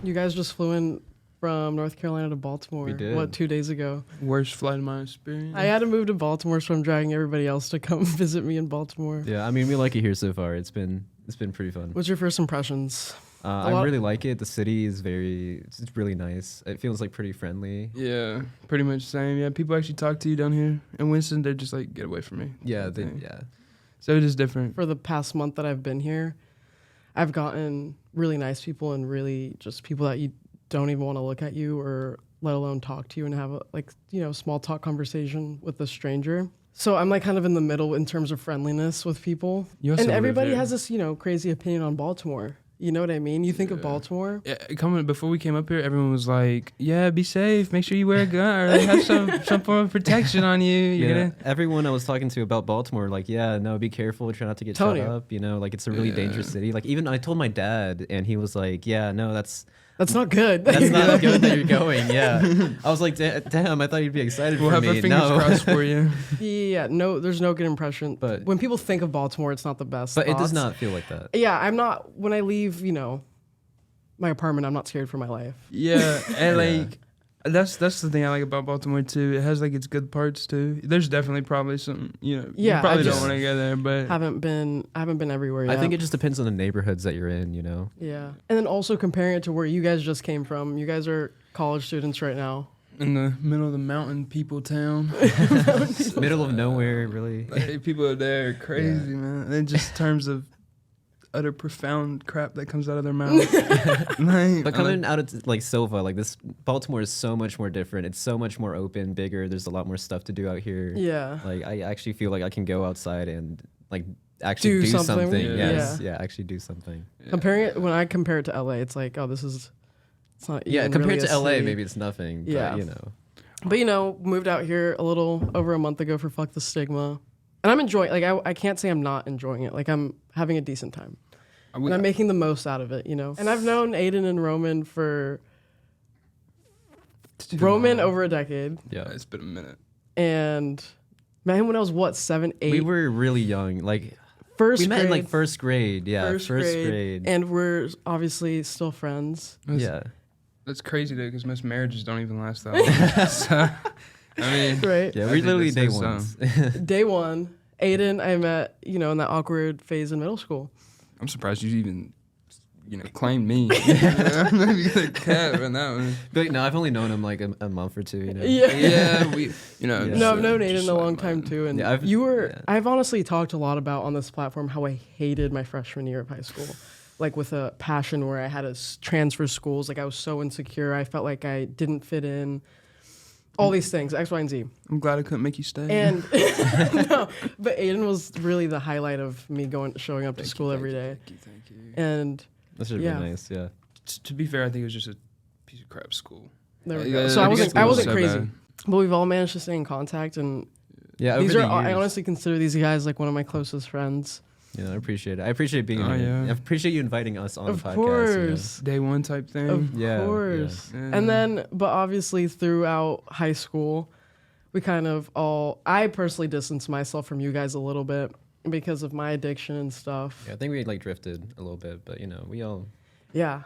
You guys just flew in from North Carolina to Baltimore. We did. What, 2 days ago? Worst flight of my experience. I had to move to Baltimore, so I'm dragging everybody else to come visit me in Baltimore. Yeah, I mean, we like it here so far. It's been pretty fun. What's your first impressions? I really like it. The city is it's really nice. It feels like pretty friendly. Yeah, pretty much the same. Yeah, people actually talk to you down here. In Winston, they're just like, get away from me. Yeah, yeah. So it is different. For the past month that I've been here, I've gotten really nice people and really just people that you don't even want to look at you or let alone talk to you and have a small talk conversation with a stranger. So I'm like kind of in the middle in terms of friendliness with people. And everybody has this, crazy opinion on Baltimore. You know what I mean? You think of Baltimore. Yeah, before we came up here, everyone was like, "Yeah, be safe. Make sure you wear a gun or like, have some form of protection on you." Everyone I was talking to about Baltimore, like, yeah, no, be careful. Try not to get shot up. Like it's a really dangerous city. Like even I told my dad, and he was like, "Yeah, no, that's not good. That's not good that you're going." Yeah, I was like, "Damn, I thought you'd be excited for me." We'll have our fingers crossed for you. Yeah, no, there's no good impression. But when people think of Baltimore, it's not the best. But it does not feel like that. Yeah, I'm not. When I leave, my apartment, I'm not scared for my life. Yeah, and like that's the thing I like about Baltimore too. It has like its good parts too. There's definitely probably some, you probably don't want to go there, but I haven't been everywhere yet. I think it just depends on the neighborhoods that you're in, Yeah, and then also comparing it to where you guys just came from. You guys are college students right now. In the middle of the mountain people town. Middle of nowhere, really. Like, people are there crazy, man. In just terms of utter profound crap that comes out of their mouth. But coming out of like Silva, like this, Baltimore is so much more different. It's so much more open, bigger. There's a lot more stuff to do out here. Yeah. Like I actually feel like I can go outside and like actually do something. Yeah, actually do something. Yeah. When I compare it to LA, it's like, oh, it's not. Yeah, compared really to LA, maybe it's nothing. Yeah. But But moved out here a little over a month ago for Fuck the Stigma. And I'm enjoying it. Like, I can't say I'm not enjoying it. Like, I'm having a decent time. And I'm making the most out of it, And I've known Aidan and Roman over a decade. Yeah, it's been a minute. And met him when I was, 7, 8? We were really young. Like, we met in like first grade. Yeah, first grade. And we're obviously still friends. Yeah. That's crazy, though, because most marriages don't even last that long. So, I mean, right? Yeah, we're literally day one. Day one. Aidan, I met, in that awkward phase in middle school. I'm surprised you even, claimed me. Maybe the cat on that one. But no, I've only known him like a month or two. Yeah, No, I've known Aidan a long time too, and I've honestly talked a lot about on this platform how I hated my freshman year of high school. Like with a passion where I had to transfer schools. Like I was so insecure. I felt like I didn't fit in. All these things, X, Y, and Z. I'm glad I couldn't make you stay. And no, but Aidan was really the highlight of me showing up to school every day. Thank you. And that's really nice. Yeah. To be fair, I think it was just a piece of crap school. There we go. So I wasn't crazy, but we've all managed to stay in contact. And I honestly consider these guys like one of my closest friends. Yeah, I appreciate it. I appreciate being here. Yeah. I appreciate you inviting us on the podcast. Of course. Day one type thing. Of course. Yeah. And then, but obviously throughout high school, we kind of I personally distanced myself from you guys a little bit because of my addiction and stuff. Yeah, I think we like drifted a little bit, but we all... Yeah.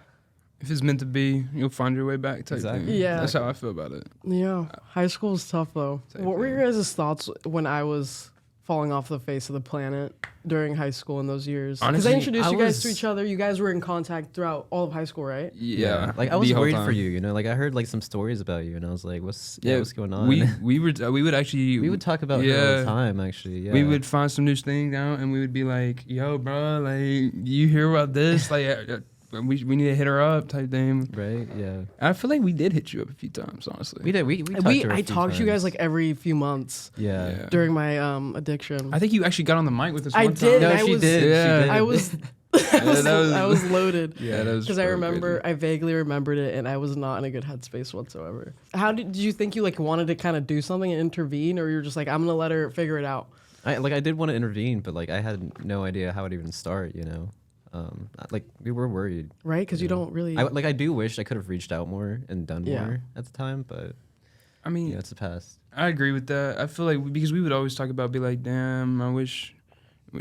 If it's meant to be, you'll find your way back type thing. Yeah. That's how I feel about it. Yeah. High school is tough though. What were your guys' thoughts when I was falling off the face of the planet during high school in those years? Because I introduced you guys to each other. You guys were in contact throughout all of high school, right? Yeah. Like I was worried for you, Like I heard like some stories about you, and I was like, what's going on? We would talk about it all the time, actually. Yeah. We would find some new thing out, and we would be like, yo, bro, like you hear about this? Like we need to hit her up type thing. Right, yeah. I feel like we did hit you up a few times, honestly. We did. I talked to you guys like every few months. Yeah. During my addiction. I think you actually got on the mic with us one time. I did. No, she did. Yeah. I was loaded. Yeah, that was. Because I vaguely remembered it, and I was not in a good headspace whatsoever. How did you think you like wanted to kind of do something and intervene, or you're just like, I'm gonna let her figure it out? I did want to intervene, but like I had no idea how to even start. Like we were worried, right? Because you don't really. I do wish I could have reached out more and done more at the time, but I mean, it's the past. I agree with that. I feel like because we would always talk about, be like, damn, I wish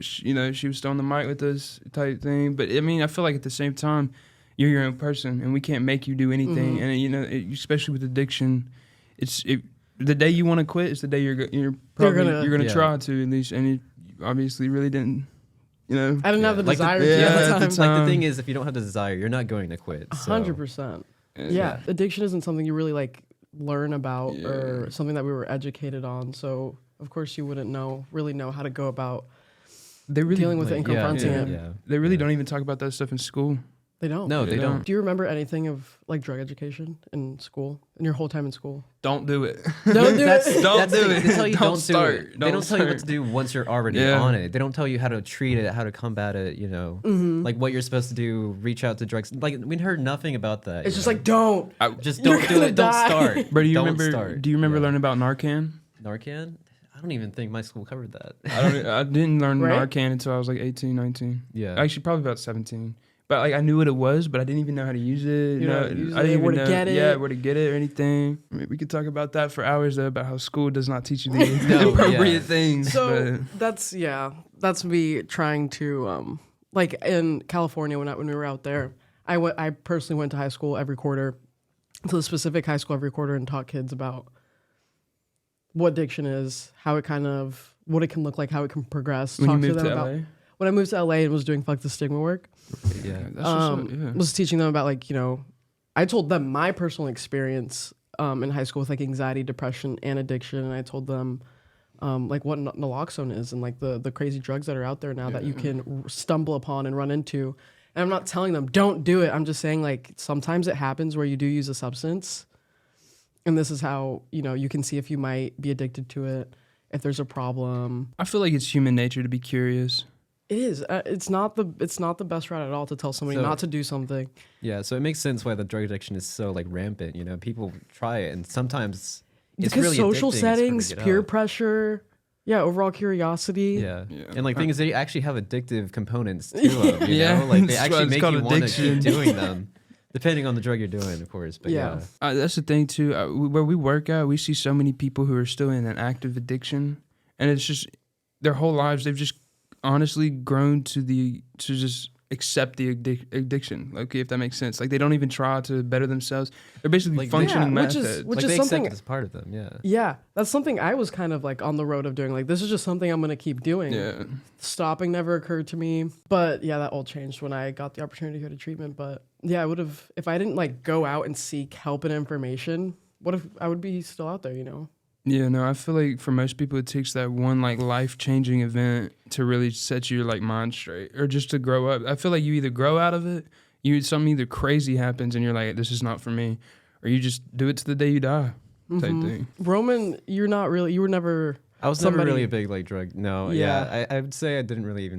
she was still on the mic with us type thing. But I mean, I feel like at the same time, you're your own person, and we can't make you do anything. And you know, especially with addiction, the day you want to quit is the day you're gonna try to at least, and it obviously really didn't. You know, I didn't have the desire to at the time. Like the thing is, if you don't have the desire, you're not going to quit. 100%. Yeah, addiction isn't something you really like learn about or something that we were educated on. So of course you wouldn't really know how to go about dealing with it and confronting it. Yeah. They really don't even talk about that stuff in school. They don't. No, they don't. Do you remember anything of like drug education in school? In your whole time in school? Don't do it. Don't do it. Don't do it. They tell you don't start. do it. They don't tell you what to do once you're already on it. They don't tell you how to treat it, how to combat it, you know. Like what you're supposed to do, reach out to drugs. Like we heard nothing about that. It's just like don't. Just don't do it. Don't start. Bro, do you remember learning about Narcan? Narcan? I don't even think my school covered that. I didn't learn Narcan until I was like 18, 19. Yeah. Actually, probably about 17. But like I knew what it was, but I didn't even know how to use it. I didn't even where to get it. Yeah, where to get it or anything. I mean, we could talk about that for hours though, about how school does not teach you the appropriate things. So that's me trying to like in California when we were out there. I personally went to high school every quarter, to the specific high school every quarter, and taught kids about what addiction is, how it what it can look like, how it can progress. When you moved to LA? When I moved to LA and was doing Fuck the Stigma work, was teaching them about like, you know, I told them my personal experience in high school with like anxiety, depression, and addiction, and I told them like what naloxone is and like the crazy drugs that are out there now that you can stumble upon and run into. And I'm not telling them don't do it. I'm just saying like sometimes it happens where you do use a substance, and this is how, you know, you can see if you might be addicted to it, if there's a problem. I feel like it's human nature to be curious. It is. It's not the best route at all to tell somebody not to do something. Yeah, so it makes sense why the drug addiction is so like rampant. You know, people try it, and sometimes it's because really social settings, peer out. pressure, overall curiosity. Yeah. And like thing is, they actually have addictive components to them. You know, like they actually make you want to keep doing them. Depending on the drug you're doing, of course. But that's the thing too. Where we work at, we see so many people who are still in an active addiction, and it's just their whole lives they've just honestly grown to just accept the addiction. Okay, if that makes sense. Like they don't even try to better themselves. They're basically like, functioning methods. Which like is they something accept as part of them. Yeah. Yeah, that's something I was kind of like on the road of doing. Like this is just something I'm gonna keep doing. Yeah. Stopping never occurred to me, but yeah, that all changed when I got the opportunity to go to treatment. But yeah, I would have if I didn't like go out and seek help and information. What if I would be still out there? You know. Yeah, no, I feel like for most people it takes that one like life-changing event to really set your like mind straight or just to grow up. I feel like you either grow out of it, something either crazy happens and you're like, this is not for me, or you just do it to the day you die type thing. Roman, you were never... I was never really a big like drug. No, I would say I didn't really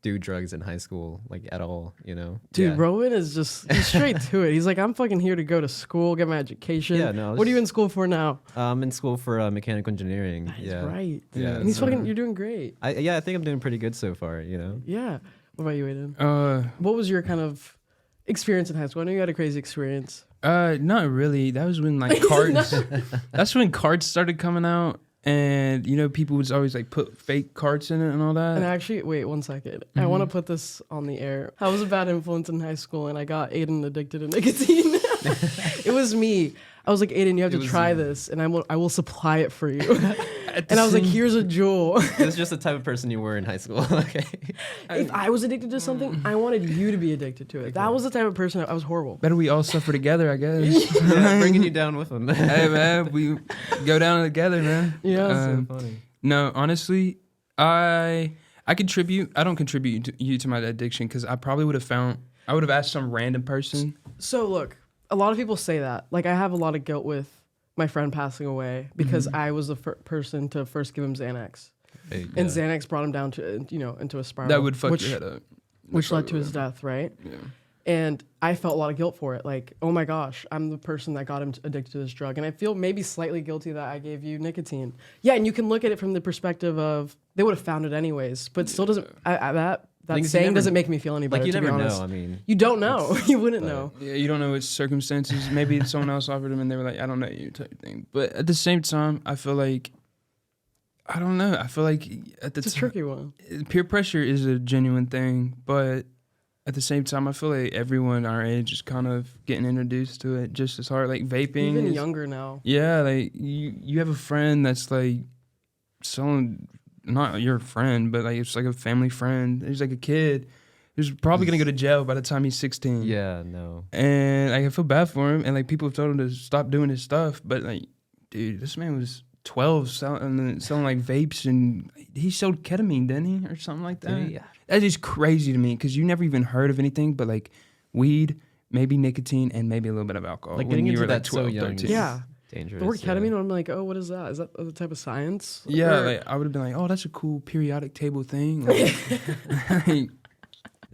do drugs in high school like at all. You know, dude, Roman is he's straight to it. He's like, I'm fucking here to go to school, get my education. Yeah, no. What are you in school for now? I'm in school for mechanical engineering. That's right. Yeah, and he's you're doing great. I think I'm doing pretty good so far. You know. Yeah. What about you, Aidan? What was your kind of experience in high school? I know you had a crazy experience. Not really. That was when like cards. That's when cards started coming out. And, you know, people would always, like, put fake cards in it and all that. And actually, wait 1 second. I want to put this on the air. I was a bad influence in high school, and I got Aidan addicted to nicotine. It was me. I was like, Aidan, you have to try this, and I will supply it for you. And I was like, here's a jewel. It's just the type of person you were in high school. Okay. If I was addicted to something, I wanted you to be addicted to it. Okay. That was the type of person I was horrible. Better we all suffer together, I guess. Yeah, bringing you down with them. Hey, man, we go down together, man. Yeah. That's so funny. No, honestly, I contribute. I don't contribute you to my addiction because I probably would have asked some random person. So look, a lot of people say that. Like I have a lot of guilt with my friend passing away because I was the person to first give him Xanax. And Xanax brought him down to, into a spiral. That would fuck your head up. Which led to his death, right? Yeah. And I felt a lot of guilt for it. Like, oh my gosh, I'm the person that got him addicted to this drug. And I feel maybe slightly guilty that I gave you nicotine. Yeah, and you can look at it from the perspective of they would have found it anyways, but still doesn't, that saying doesn't make me feel any better, like you to be never honest. know, I mean. You don't know. You wouldn't know. Yeah, you don't know which circumstances. Maybe someone else offered them and they were like, I don't know you type thing. But at the same time, I feel like, I don't know. I feel like it's a tricky one. Peer pressure is a genuine thing, but at the same time, I feel like everyone our age is kind of getting introduced to it just as hard. Like vaping, Even is, younger now. Yeah, like you have a friend that's like selling, not your friend, but like it's like a family friend. He's like a kid who's probably gonna go to jail by the time he's 16. Yeah, no. And like, I feel bad for him, and like people have told him to stop doing his stuff, but like, dude, this man was 12 selling like vapes, and he sold ketamine, didn't he, or something like that? Yeah. That is crazy to me because you never even heard of anything but like weed, maybe nicotine, and maybe a little bit of alcohol. Like when getting you into were that like so 12, young 13. is Yeah. dangerous. The word ketamine, I'm like, oh, what is that? Is that a type of science? Yeah, Or- like I would have been like, oh, that's a cool periodic table thing. Like, like,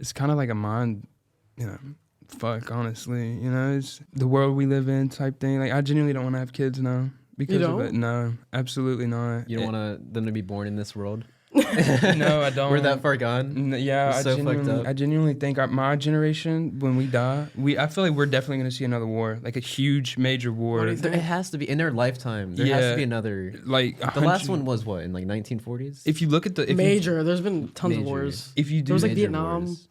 it's kind of like a mind, fuck, honestly. It's the world we live in type thing. Like, I genuinely don't want to have kids now because of it. No, absolutely not. You don't want them to be born in this world? No, I don't. We're that far gone? Yeah, It's so fucked up. I genuinely think my generation, when we die, I feel like we're definitely going to see another war, like a huge, major war. What do you think? It has to be in their lifetime. There has Yeah. to be another. Like The last one was what, in like 1940s? If you look at the Major. There's been tons of Major. wars. if you do, There was like Major Vietnam wars.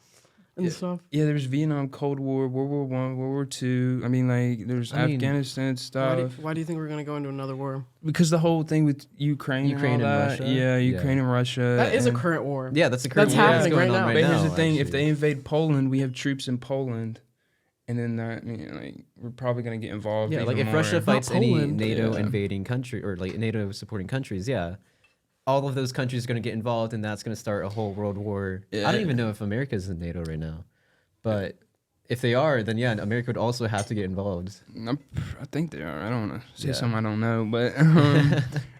and stuff. yeah, there's Vietnam, Cold War, World War I, World War II. I mean, like there's I mean, Afghanistan stuff. Why do you think we're gonna go into another war? Because the whole thing with Ukraine Ukraine and all and that. Russia? Yeah, Ukraine Yeah. and Russia. That is a and- current war. Yeah, that's the current That's war happening going right on now. right But now. here's the thing: if actually. they invade Poland, we have troops in Poland, and then that, like, we're probably gonna get involved. Yeah, even like if more. Russia fights any Poland. NATO Yeah. invading country or like NATO supporting countries, yeah, all of those countries are going to get involved, and that's going to start a whole world war. Yeah. I don't even know if America's in NATO right now, but if they are, then yeah, America would also have to get involved. I think they are. I don't want to say Yeah. something I don't know, but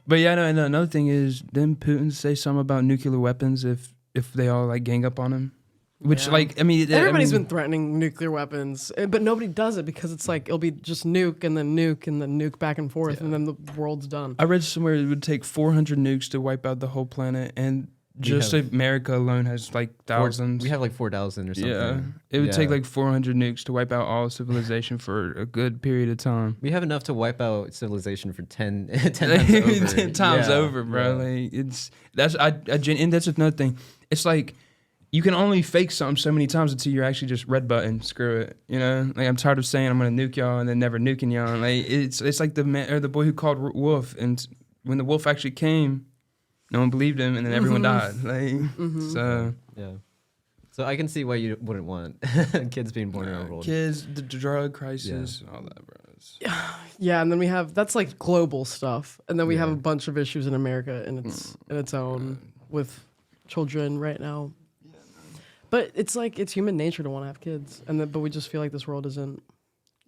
but yeah, no. And another thing is, didn't Putin say something about nuclear weapons if they all like gang up on him? Which Yeah. like I mean, Everybody's I mean, been threatening nuclear weapons, but nobody does it because it's like it'll be just nuke and then nuke and then nuke back and forth, Yeah. and then the world's done. I read somewhere it would take 400 nukes to wipe out the whole planet, and just have- America alone has like thousands. We have like 4,000 or something. Yeah, it would take Yeah. like 400 nukes to wipe out all civilization for a good period of time. We have enough to wipe out civilization for 10 times over. 10 times Yeah, over, bro. yeah. Like and that's another thing. It's like you can only fake something so many times until you're actually just red button. Screw it, Like I'm tired of saying I'm gonna nuke y'all and then never nuking y'all. Like it's like the man or the boy who called wolf, and when the wolf actually came, no one believed him, and then everyone died. Like so. Yeah. So I can see why you wouldn't want kids being born in our world. Kids, the drug crisis, all that, bro. Yeah, and then we have that's like global stuff, and then we have Yeah. a bunch of issues in America in its own with children right now. But it's like it's human nature to want to have kids, but we just feel like this world isn't.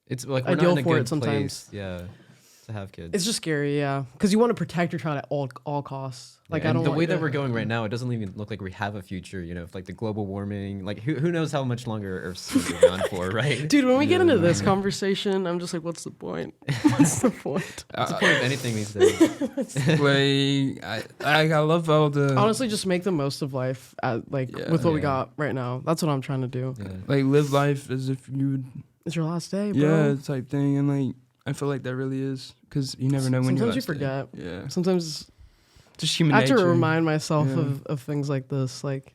It's like we're Ideal not in a for good it sometimes. place, yeah, to have kids. It's just scary, yeah, because you want to protect your child at all costs. Like Yeah, I and don't. the want way that to- we're going right now, it doesn't even look like we have a future. If like the global warming, like who knows how much longer Earth's going to be around for, right? Dude, when we get into this conversation, I'm just like, what's the point? What's the point? What's the point of anything these days? Like I love all the Honestly, just make the most of life, Yeah. with what we Yeah. got right now. That's what I'm trying to do. Yeah. like live life as if you would It's your last day, bro. yeah type thing, and like I feel like that really is because you never know when Sometimes you're you forget. Yeah, Sometimes just human I have nature. to remind myself Yeah. of things like this, like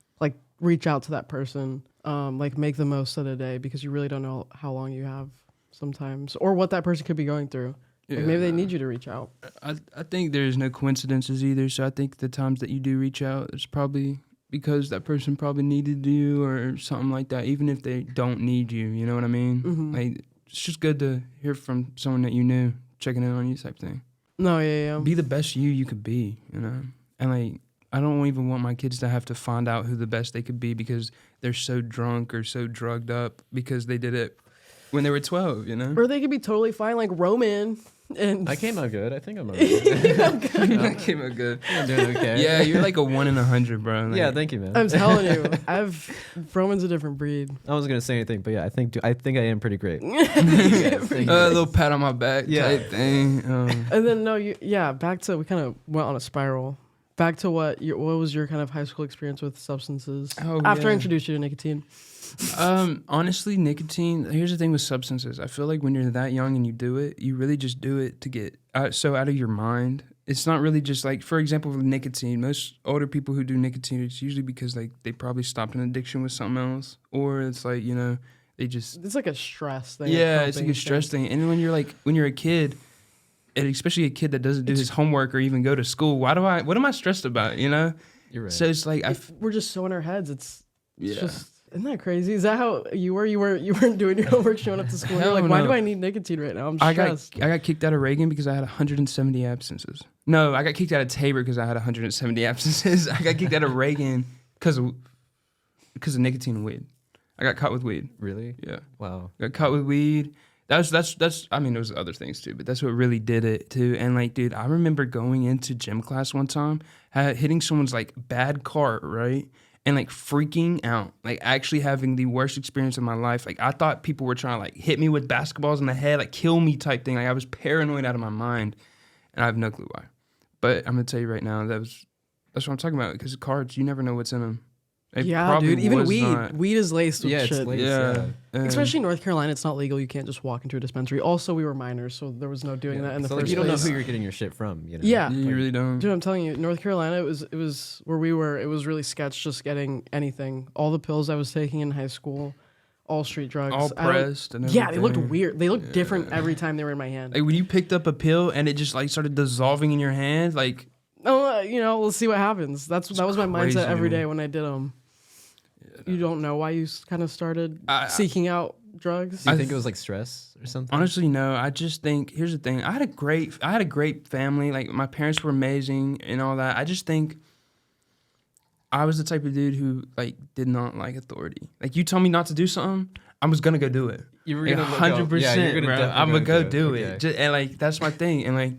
reach out to that person, like make the most of the day because you really don't know how long you have sometimes, or what that person could be going through. Like maybe they need you to reach out. I think there's no coincidences either. So I think the times that you do reach out, it's probably because that person probably needed you or something like that. Even if they don't need you, you know what I mean? Mhm. Like it's just good to hear from someone that you knew checking in on you type thing. No, yeah. Be the best you could be, And like I don't even want my kids to have to find out who the best they could be because they're so drunk or so drugged up because they did it when they were 12, Or they could be totally fine, like Roman. And I came out good. I think I'm okay. That came out good. I'm doing okay. Yeah, you're like a 1 in 100, bro. Like, Yeah, thank you, man. I'm telling you, Roman's a different breed. I wasn't gonna say anything, but yeah, I think I am pretty great. a little pat on my back Yeah. type thing. And then back to we kind of went on a spiral. Back to what was your kind of high school experience with substances after I yeah. introduced you to nicotine? Honestly, nicotine, here's the thing with substances. I feel like when you're that young and you do it, you really just do it to get so out of your mind it's not really just like, for example, with nicotine. Most older people who do nicotine, it's usually because like they probably stopped an addiction with something else, or it's like, you know, they just It's like a stress thing. yeah, it's like a stress thing. And when you're a kid, and especially a kid that doesn't do his homework or even go to school, what am I stressed about? You know, You're right. So it's like we're just so in our heads. It's yeah. just. Isn't that crazy? Is that how you were? You weren't doing your homework, showing up to school. You're like, why do I need nicotine right now? I'm stressed. I got kicked out of Reagan because I had 170 absences. No, I got kicked out of Tabor because I had 170 absences. I got kicked out of Reagan because of nicotine and weed. I got caught with weed. Really? Yeah. Wow. Got caught with weed. That's. I mean, there was other things too, but that's what really did it too. And like, dude, I remember going into gym class one time, hitting someone's like bad cart, right? And like freaking out, like actually having the worst experience of my life. Like I thought people were trying to like hit me with basketballs in the head, like kill me type thing. Like I was paranoid out of my mind, and I have no clue why. But I'm gonna tell you right now, that's what I'm talking about. Because cards, you never know what's in them. Yeah, dude. Even weed is laced with shit. It's laced, yeah. Especially in North Carolina, it's not legal. You can't just walk into a dispensary. Also, we were minors, so there was no doing that in the first place. You don't know who you're getting your shit from. You know? Yeah, you really don't. Dude, I'm telling you, North Carolina, it was where we were. It was really sketch just getting anything. All the pills I was taking in high school, all street drugs, all pressed. And everything. Yeah, they looked weird. They looked different every time they were in my hand. Like when you picked up a pill and it just like started dissolving in your hand, like we'll see what happens. That was my mindset every day when I did them. You don't know why you kind of started seeking out drugs? Do you think it was like stress or something? Honestly, no. I just think, here's the thing. I had a great family. Like my parents were amazing and all that. I just think I was the type of dude who like did not like authority. Like you tell me not to do something, I was gonna go do it. You were gonna 100%, bro. I'm gonna go do it. Just, and like that's my thing. And like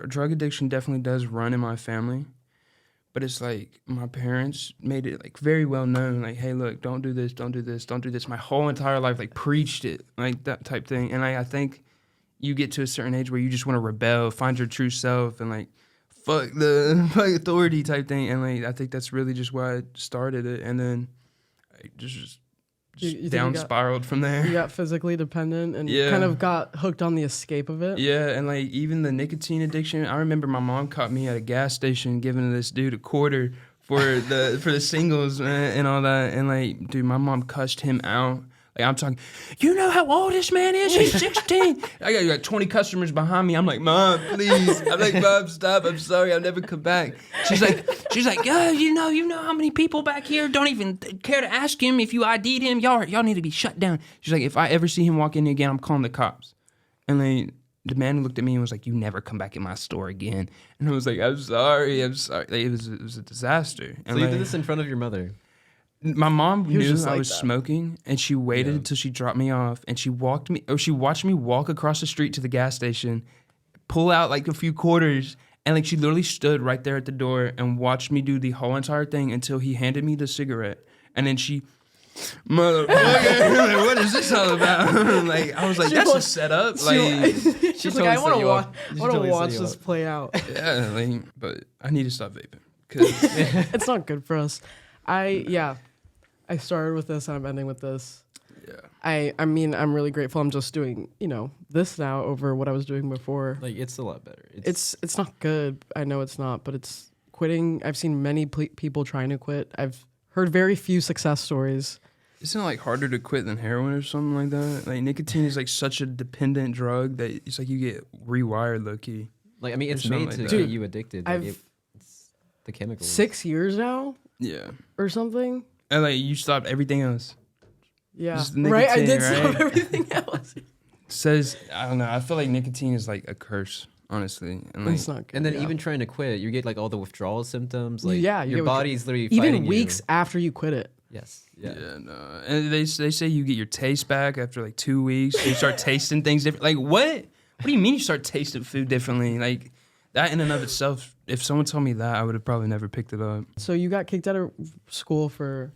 drug addiction definitely does run in my family. But it's like my parents made it like very well known, like, hey, look, don't do this, don't do this, don't do this. My whole entire life, like, preached it, like that type thing. And I think you get to a certain age where you just want to rebel, find your true self, and like fuck authority type thing. And like I think that's really just why I started it. And then I just you down spiraled from there. You got physically dependent and kind of got hooked on the escape of it. Yeah, and like even the nicotine addiction. I remember my mom caught me at a gas station giving this dude a quarter for the singles, man, and all that. And like, dude, my mom cussed him out. Like I'm talking, you know how old this man is? He's 16. I got like 20 customers behind me. I'm like, Mom, please. I'm like, Mom, stop. I'm sorry. I'll never come back. She's like, yeah, you know how many people back here don't even care to ask him if you ID'd him. Y'all need to be shut down. She's like, if I ever see him walk in again, I'm calling the cops. And like the man looked at me and was like, you never come back in my store again. And I was like, I'm sorry. Like, it was a disaster. And so you like, did this in front of your mother? My mom knew I was smoking, and she waited until she dropped me off, and she watched me walk across the street to the gas station, pull out like a few quarters, and like she literally stood right there at the door and watched me do the whole entire thing until he handed me the cigarette, and then she, motherfucker, what is this all about? Like I was like, that's a setup. Like she's like, I want to watch this play out. Yeah, like, but I need to stop vaping because it's not good for us. I started with this and I'm ending with this. Yeah. I mean, I'm really grateful. I'm just doing, this now over what I was doing before. Like, it's a lot better. It's not good. I know it's not, but it's quitting. I've seen many people trying to quit. I've heard very few success stories. Isn't it like harder to quit than heroin or something like that? Like nicotine is like such a dependent drug that it's like you get rewired low key. Like, I mean, it's made to get you addicted. Like it's the chemicals. 6 years now? Yeah. Or something? And like you stopped everything else. Yeah. Nicotine, right? I did right? stop everything else. Says, I don't know. I feel like nicotine is like a curse, honestly. And like, it's not good. And then even trying to quit, you get like all the withdrawal symptoms. Like your get body's literally fighting even weeks after you quit it. Yes. Yeah. No. And they say you get your taste back after like 2 weeks. You start tasting things different. Like what? What do you mean you start tasting food differently? Like that in and of itself, if someone told me that, I would have probably never picked it up. So you got kicked out of school for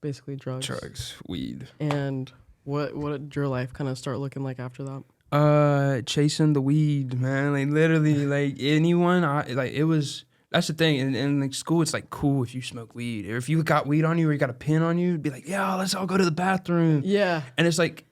basically drugs? Drugs, weed. And what did your life kind of start looking like after that? Chasing the weed, man. Like literally, like anyone, that's the thing. In like school, it's like cool if you smoke weed. Or if you got weed on you or you got a pin on you, it'd be like, yeah, let's all go to the bathroom. Yeah. And it's like,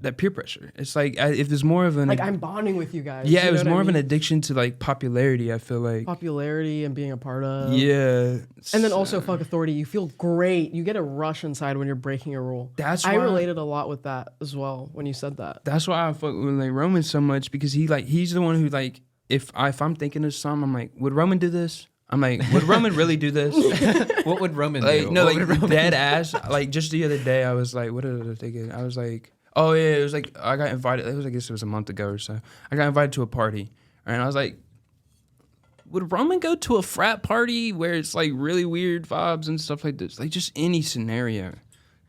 that peer pressure. It's like if there's more of an Like I'm bonding with you guys. yeah, you it was know what more I of an mean? addiction to like popularity. I feel like Popularity and being a part of. yeah, And then also fuck authority. You feel great. You get a rush inside when you're breaking a rule. I related a lot with that as well when you said that. That's why I fuck with like Roman so much, because he's the one who like if I'm thinking of something, I'm like, would Roman do this? I'm like, would Roman really do this? What would Roman like, do? No, What like would Roman dead ass. Like just the other day, I was like, what did I think? I was like, oh yeah, it was like I got invited. I guess it was a month ago or so. I got invited to a party, and I was like, would Roman go to a frat party where it's like really weird vibes and stuff like this? Like just any scenario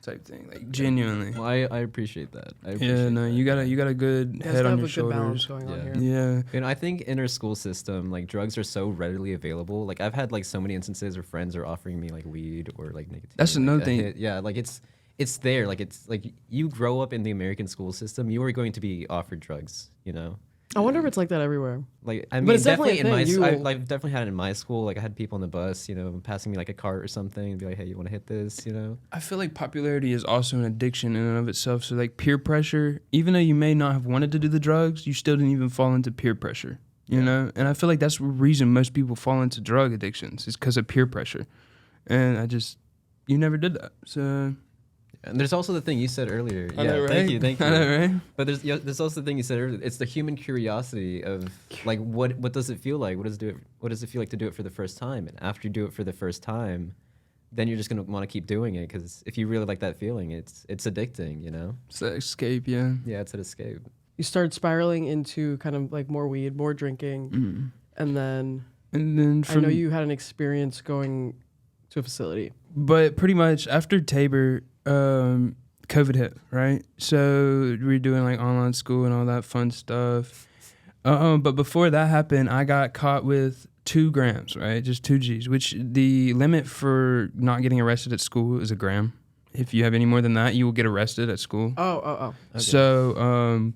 type thing. Like genuinely. Well, I appreciate that. You got a good head on your shoulders. Going on here. Yeah. And I think in our school system, like drugs are so readily available. Like I've had like so many instances where friends are offering me like weed or like nicotine. That's like, another a thing. hit. Yeah, like it's there. Like it's like you grow up in the American school system, you are going to be offered drugs. You know. I wonder if it's like that everywhere. Like I mean, But it's definitely in a my thing. I've definitely had it in my school. Like I had people on the bus, you know, passing me like a cart or something, and be like, "Hey, you want to hit this?" You know. I feel like popularity is also an addiction in and of itself. So like peer pressure, even though you may not have wanted to do the drugs, you still didn't even fall into peer pressure. You know, and I feel like that's the reason most people fall into drug addictions is because of peer pressure. And you never did that. So. And there's also the thing you said earlier. I know, right? Thank you. I know, right? But there's also the thing you said earlier. It's the human curiosity of like what does it feel like? What does it feel like to do it for the first time? And after you do it for the first time, then you're just gonna want to keep doing it because if you really like that feeling, it's addicting. You know. It's an escape, yeah. Yeah, it's an escape. You start spiraling into kind of like more weed, more drinking, and then I know you had an experience going to a facility. But pretty much after Tabor, COVID hit, right? So we were doing like online school and all that fun stuff. But before that happened, I got caught with 2 grams, right? Just 2 Gs, which the limit for not getting arrested at school is 1 gram. If you have any more than that, you will get arrested at school. Oh. Okay. So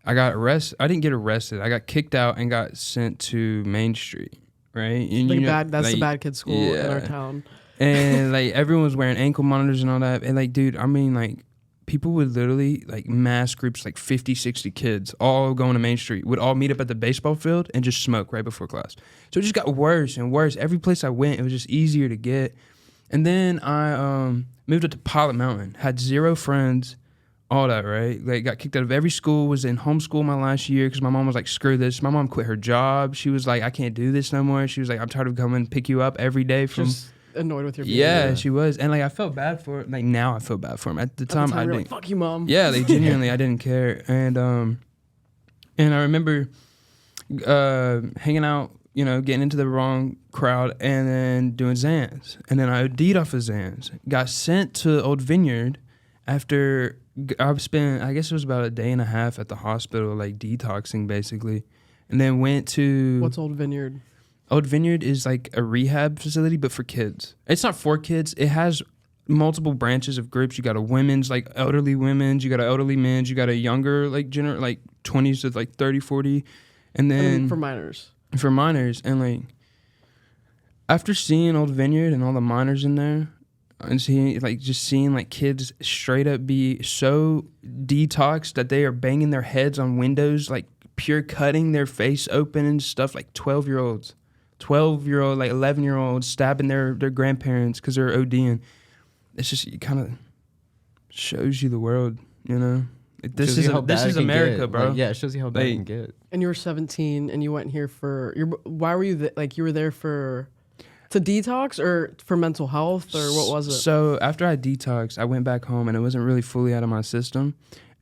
I got arrested. I didn't get arrested. I got kicked out and got sent to Main Street, right? And That's the bad kid school in our town. And like everyone was wearing ankle monitors and all that. And like, dude, I mean, like people would literally like mass groups, like 50, 60 kids all going to Main Street, would all meet up at the baseball field and just smoke right before class. So it just got worse and worse. Every place I went, it was just easier to get. And then I moved up to Pilot Mountain, had 0 friends, all that, right? Like got kicked out of every school, was in homeschool my last year because my mom was like, screw this. My mom quit her job. She was like, I can't do this no more. She was like, I'm tired of coming pick you up every day from... Just annoyed with your behavior. Yeah, she was. And like I felt bad for like now I feel bad for him. At the time I you're didn't. like, fuck you, mom. Yeah, like genuinely I didn't care. And I remember hanging out, you know, getting into the wrong crowd and then doing Xans. And then I OD'd off of Xans. Got sent to Old Vineyard after I spent, I guess it was about a day and a half at the hospital, like detoxing basically. And then went to... What's Old Vineyard? Old Vineyard is like a rehab facility, but for kids. It's not for kids. It has multiple branches of groups. You got a women's, like elderly women's. You got an elderly men's. You got a younger, like 20s to like 30, 40. And then... for minors. For minors. And like, after seeing Old Vineyard and all the minors in there, and seeing like kids straight up be so detoxed that they are banging their heads on windows, like pure cutting their face open and stuff, like 12-year-olds. 12-year-old, like 11-year-olds stabbing their grandparents because they're ODing. It's just, it kind of shows you the world, you know? Like, this is America, bro. Like, yeah, it shows you how bad it can get. And you were 17 and you went here why were you you were there to detox or for mental health or what was it? So after I detoxed, I went back home and it wasn't really fully out of my system.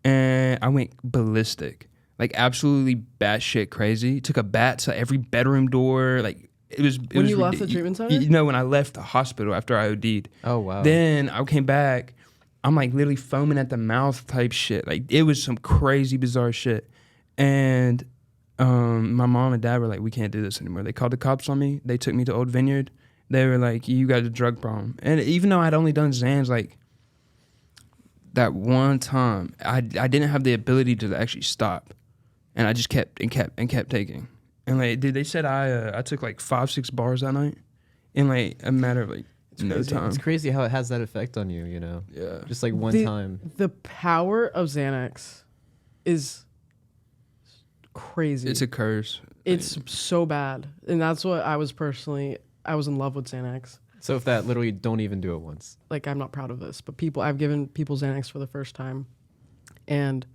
And I went ballistic. Like absolutely batshit crazy. Took a bat to every bedroom door. Like when you left the treatment center? You know, when I left the hospital after I OD'd. Oh wow. Then I came back. I'm like literally foaming at the mouth type shit. Like it was some crazy bizarre shit. And my mom and dad were like, we can't do this anymore. They called the cops on me. They took me to Old Vineyard. They were like, you got a drug problem. And even though I'd only done Xans like that one time, I didn't have the ability to actually stop. And I just kept taking. And like, dude, they said I took like 5-6 bars that night in like a matter of like no time. It's crazy how it has that effect on you, you know? Yeah. Just like one time. The power of Xanax is crazy. It's a curse. It's so bad. And that's what I was in love with Xanax. So if that literally don't even do it once. Like, I'm not proud of this, but I've given people Xanax for the first time, and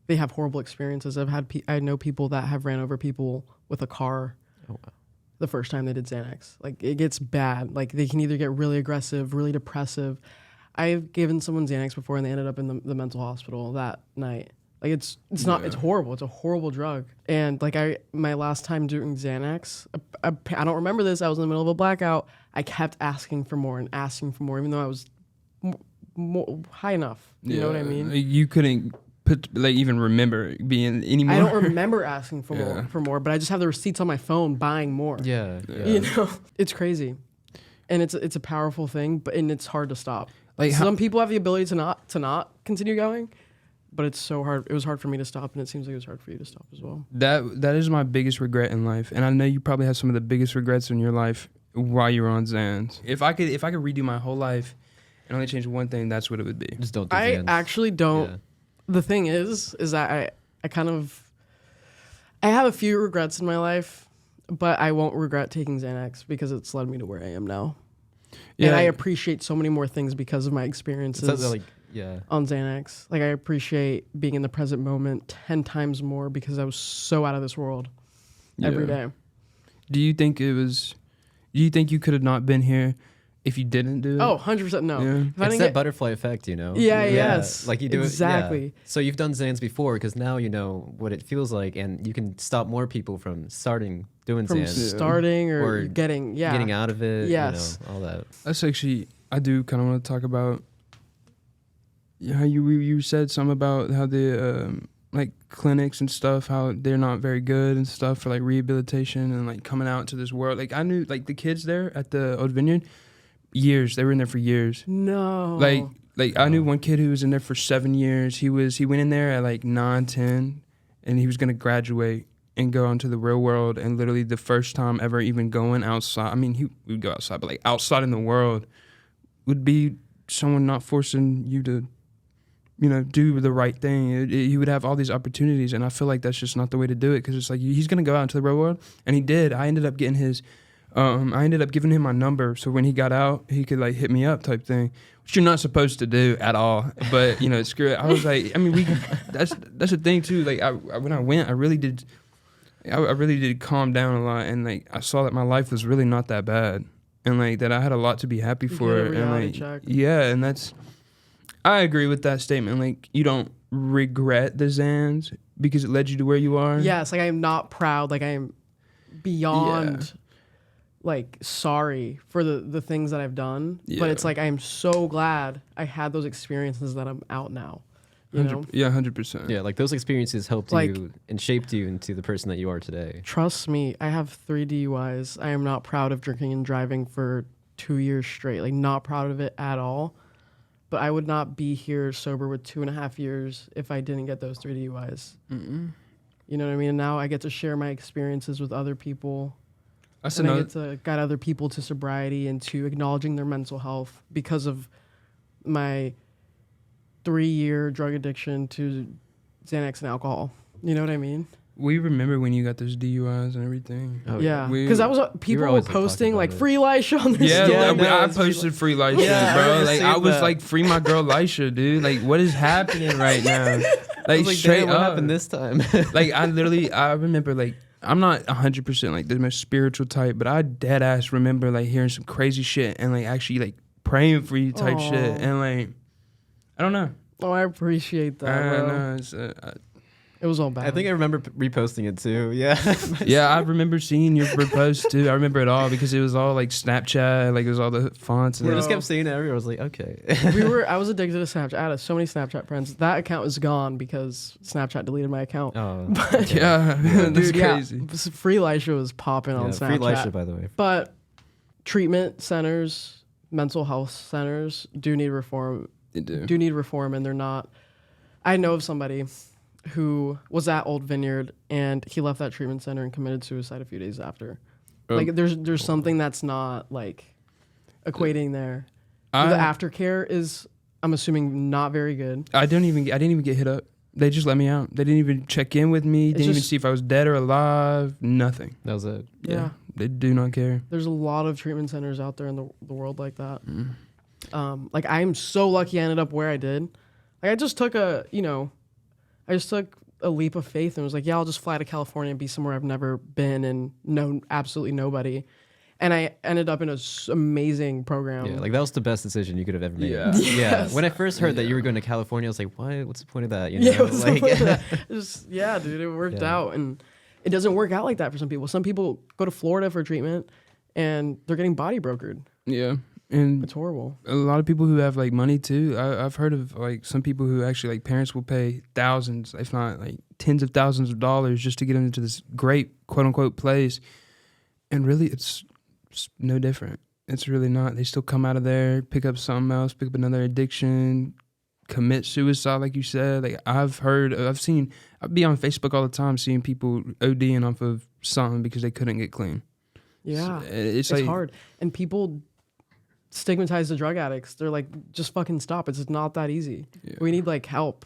they have horrible experiences. I know people that have ran over people with a car. Oh, wow. The first time they did Xanax. Like, it gets bad. Like, they can either get really aggressive, really depressive. I've given someone Xanax before and they ended up in the mental hospital that night. Like, it's horrible. It's a horrible drug. And like, my last time doing Xanax, I don't remember this. I was in the middle of a blackout. I kept asking for more and asking for more, even though I was more high enough. You know what I mean? You couldn't even remember being anymore. I don't remember asking for more, but I just have the receipts on my phone buying more. Yeah. You know, it's crazy, and it's a powerful thing, and it's hard to stop. Like, some people have the ability to not continue going, but it's so hard. It was hard for me to stop, and it seems like it was hard for you to stop as well. That is my biggest regret in life, and I know you probably have some of the biggest regrets in your life while you're on Xans. If I could redo my whole life and only change one thing, that's what it would be. Just don't do I Xans. actually don't. Yeah. The thing is that I have a few regrets in my life, but I won't regret taking Xanax because it's led me to where I am now. Yeah. And I appreciate so many more things because of my experiences on Xanax. Like, I appreciate being in the present moment 10 times more because I was so out of this world every day. Do you think you could have not been here if you didn't do it? Oh, 100% no. Yeah. It's that butterfly effect, you know? Yeah, yes. Like, you do exactly. it. Yeah. So you've done Xans before because now you know what it feels like, and you can stop more people from starting doing Xans. From starting or getting out of it, yes. You know, all that. That's actually, I do kind of want to talk about how you said something about how the like clinics and stuff, how they're not very good and stuff for like rehabilitation and like coming out to this world. Like, I knew like the kids there at the Old Vineyard, they were in there for years. No. Like I knew one kid who was in there for 7 years. He went in there at like 9, 10, and he was going to graduate and go into the real world, and literally the first time ever even going outside. I mean, he would go outside, but like outside in the world would be someone not forcing you to, you know, do the right thing. You would have all these opportunities, and I feel like that's just not the way to do it, because it's like he's going to go out into the real world, and he did. I ended up giving him my number, so when he got out, he could like hit me up type thing, which you're not supposed to do at all. But you know, screw it. I was like, I mean, that's the thing too. Like when I went, I really did calm down a lot, and like I saw that my life was really not that bad, and like that I had a lot to be happy for. And like, check. yeah, and I agree with that statement. Like, you don't regret the Xans because it led you to where you are. Yes, like I am not proud. Like I am beyond like sorry for the things that I've done. Yeah. But it's like I am so glad I had those experiences that I'm out now. You know? Yeah, 100%. Yeah, like those experiences helped you and shaped you into the person that you are today. Trust me, I have 3 DUIs. I am not proud of drinking and driving for 2 years straight. Like, not proud of it at all. But I would not be here sober with 2.5 years if I didn't get those 3 DUIs. Mm-mm. You know what I mean? And now I get to share my experiences with other people. I get to guide other people to sobriety and to acknowledging their mental health because of my 3-year drug addiction to Xanax and alcohol. You know what I mean? We remember when you got those DUIs and everything. Oh, yeah. Because that was people were posting like free Laisha on their story. I posted free Laisha, bro. Like, I was like, free my girl Laisha, dude. Like, what is happening right now? Like, straight up. What happened this time? Like, I remember, like, I'm not 100% like the most spiritual type, but I dead ass remember like hearing some crazy shit and like actually like praying for you type shit, and like I don't know. Oh, I appreciate that. It was all bad. I think I remember reposting it too. Yeah. Yeah, I remember seeing your repost too. I remember it all because it was all like Snapchat, like it was all the fonts. And I just kept seeing it everywhere. I was like, okay. I was addicted to Snapchat. I had so many Snapchat friends. That account is gone because Snapchat deleted my account. Oh. But, that's crazy. Free Laisha was popping on Snapchat. Free Laisha, by the way. But treatment centers, mental health centers do need reform. They do. Do need reform, and they're not. I know of somebody who was at Old Vineyard, and he left that treatment center and committed suicide a few days after. Like, there's something that's not like equating there. The aftercare is, I'm assuming, not very good. I didn't even get hit up. They just let me out. They didn't even check in with me. Didn't even see if I was dead or alive. Nothing. That was it. Yeah. They do not care. There's a lot of treatment centers out there in the world like that. Like I'm so lucky I ended up where I did. Like I just took a leap of faith and was like, yeah, I'll just fly to California and be somewhere I've never been and know absolutely nobody. And I ended up in an amazing program. Yeah, like that was the best decision you could have ever made. Yeah. Yeah. When I first heard that you were going to California, I was like, what? What's the point of that? You know? Yeah, what's the like, point of that? Yeah, dude, it worked Yeah. out. And it doesn't work out like that for some people. Some people go to Florida for treatment and they're getting body brokered. Yeah. And It's horrible. a lot of people who have like money too. I've heard of like some people who actually like parents will pay thousands, if not like tens of thousands of dollars just to get them into this great quote unquote place. And really it's no different. It's really not. They still come out of there, pick up something else, pick up another addiction, commit suicide, like you said. Like I've be on Facebook all the time seeing people ODing off of something because they couldn't get clean. Yeah. So it's like, hard. And people stigmatize the drug addicts. They're like, just fucking stop. It's not that easy. Yeah. We need like help,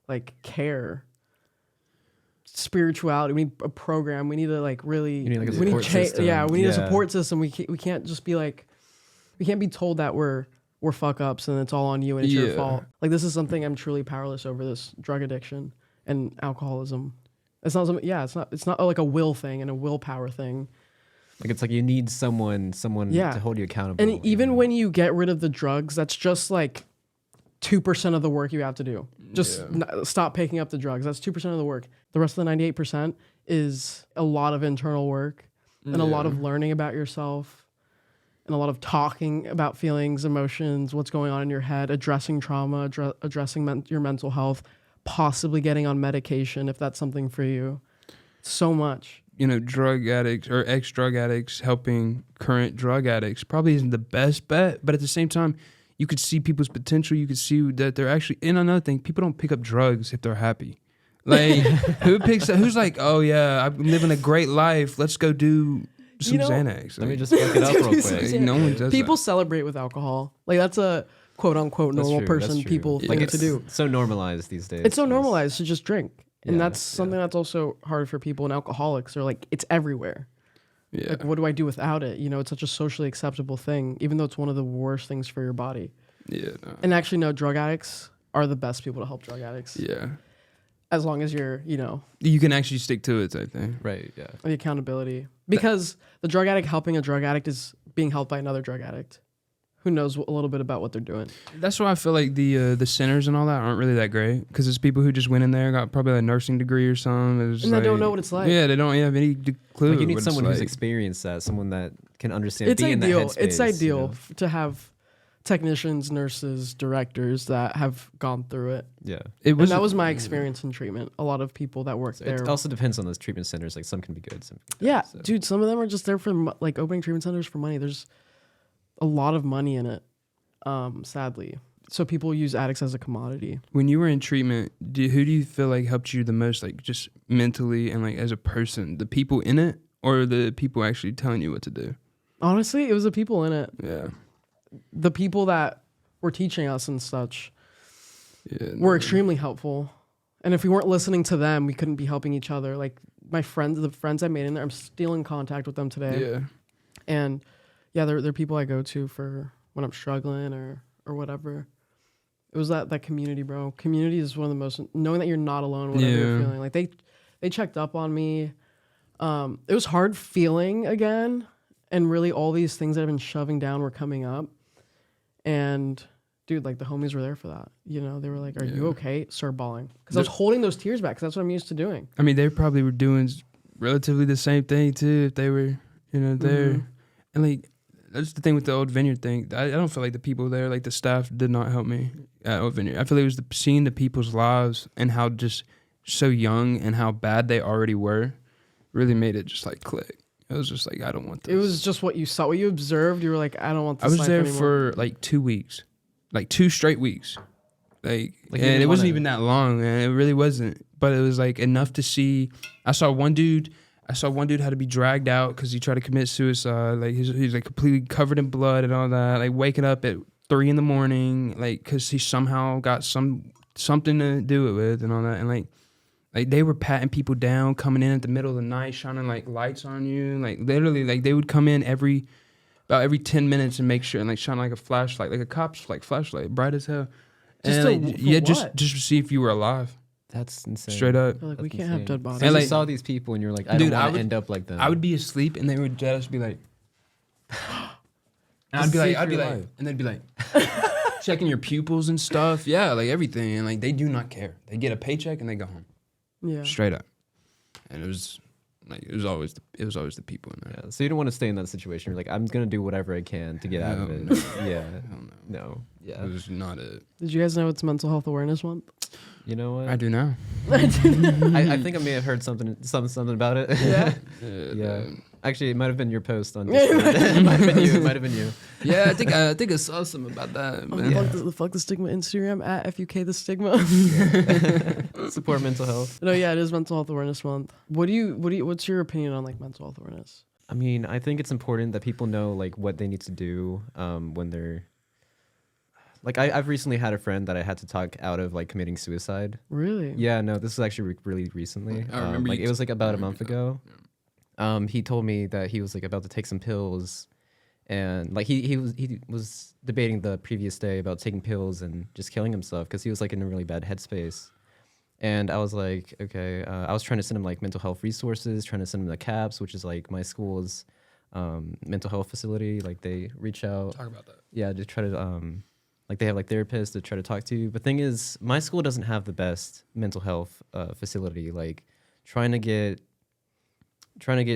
like care, spirituality. We need a program. We need to like really. You need like a we support system. Yeah, we need a Yeah. support system. We can't just be like, we can't be told that we're fuck ups and it's all on you and it's your Yeah. fault. Like this is something I'm truly powerless over. This drug addiction and alcoholism. It's not something. Yeah, it's not like a will thing and a willpower thing. Like it's like you need someone Yeah. to hold you accountable. And even when you get rid of the drugs, that's just like 2% of the work you have to do. Just stop picking up the drugs. That's 2% of the work. The rest of the 98% is a lot of internal work and a lot of learning about yourself and a lot of talking about feelings, emotions, what's going on in your head, addressing trauma, addressing your mental health, possibly getting on medication if that's something for you. So much. You know, drug addicts or ex-drug addicts helping current drug addicts probably isn't the best bet, but at the same time, you could see people's potential. You could see that they're actually, and another thing, people don't pick up drugs if they're happy. Like, who's like, oh yeah, I'm living a great life. Let's go do some Xanax. let me Like, just fuck it up real quick. no one does People that. celebrate with alcohol. Like that's a quote unquote That's normal true, that's person true. people Yeah. think to do. It's so normalized these days. It's so normalized to just drink. And Yeah, that's something that's also hard for people and alcoholics. They're like, it's everywhere. Yeah. Like, what do I do without it? You know, it's such a socially acceptable thing, even though it's one of the worst things for your body. Yeah. No. And actually, no, drug addicts are the best people to help drug addicts. Yeah. As long as you're, You can actually stick to it, I think. Right, yeah. the accountability. Because the drug addict helping a drug addict is being helped by another drug addict who knows a little bit about what they're doing. That's why I feel like the centers and all that aren't really that great, because it's people who just went in there, got probably a nursing degree or something. And they don't know what it's like. Yeah, they don't have any clue. Like you need what someone it's who's like. experienced that, someone that can understand. It's be in that ideal. headspace, It's ideal you know? to have technicians, nurses, directors that have gone through it. Yeah. It was And that was my experience in treatment. A lot of people that work So there. it also depends on those treatment centers. Like some can be good, some can be bad, Yeah, so. dude, some of them are just there for like opening treatment centers for money. There's a lot of money in it, sadly. So people use addicts as a commodity. When you were in treatment, who do you feel like helped you the most, like just mentally and like as a person? The people in it or the people actually telling you what to do? Honestly, it was the people in it. Yeah. The people that were teaching us and such Yeah. were extremely helpful. And if we weren't listening to them, we couldn't be helping each other. Like my friends, the friends I made in there, I'm still in contact with them today. Yeah. And yeah, they're people I go to for when I'm struggling or whatever. It was that community, bro. Community is one of the most, knowing that you're not alone, whatever you're Yeah. feeling. Like they checked up on me. It was hard feeling again. And really all these things that I've been shoving down were coming up. And dude, like the homies were there for that. You know, they were like, are you okay? Start bawling. Because I was holding those tears back because that's what I'm used to doing. I mean, they probably were doing relatively the same thing too if they were, there. Mhm. And like, that's the thing with the Old Vineyard thing. I don't feel like the people there, like the staff, did not help me at Old Vineyard. I feel like it was seeing the people's lives and how just so young and how bad they already were really made it just like click. It was just like, I don't want this. It was just what you saw, what you observed. You were like, I don't want this I was life there anymore. for like 2 weeks, like 2 straight weeks. Like Like, you and didn't it wasn't wanna- even that long, man. It really wasn't. But it was like enough to see. I saw one dude had to be dragged out because he tried to commit suicide. Like he's like completely covered in blood and all that. Like waking up at 3 a.m, like because he somehow got some something to do it with and all that. And like they were patting people down, coming in at the middle of the night, shining like lights on you. Like literally, like they would come in about every 10 minutes and make sure and like shine like a flashlight, like a cop's like flashlight, bright as hell. Just and to, yeah, what? just to see if you were alive. That's insane. Straight up. They're like, we That's can't have insane. dead bodies. So And, you like- saw these people and you're like, I Dude, don't I want would- to end up like them. I would be asleep and they would just be like, and Just see if I'd be you're like, alive. and they'd be like, checking your pupils and stuff. Yeah, like everything. And like they do not care. They get a paycheck and they go home. Yeah. Straight up. And it was always the people in there. Yeah, so you don't want to stay in that situation. You're like, I'm gonna do whatever I can to get out of it. No. Yeah, Hell no. no, yeah. It was not a. Did you guys know it's Mental Health Awareness Month? You know what? I do now. I think I may have heard something about it. Yeah. Yeah. Actually, it might have been your post on Discord. It might have been you. It might have been you. Yeah, I think I saw something about that. Oh, Man. fuck the stigma Instagram at fthestigma. Support mental health. No, yeah, it is Mental Health Awareness Month. What's your opinion on like mental health awareness? I mean, I think it's important that people know like what they need to do when they're like I've recently had a friend that I had to talk out of like committing suicide. Really? Yeah, no, this was actually really recently. I remember like you it was like about a month that. ago. He told me that he was like about to take some pills, and like he was debating the previous day about taking pills and just killing himself because he was like in a really bad headspace. And I was like, okay. I was trying to send him like mental health resources, trying to send him the CAPS, which is like my school's mental health facility. Like they reach out. Talk about that. Yeah, to try to like they have like therapists to try to talk to you. But thing is, my school doesn't have the best mental health facility. Like trying to get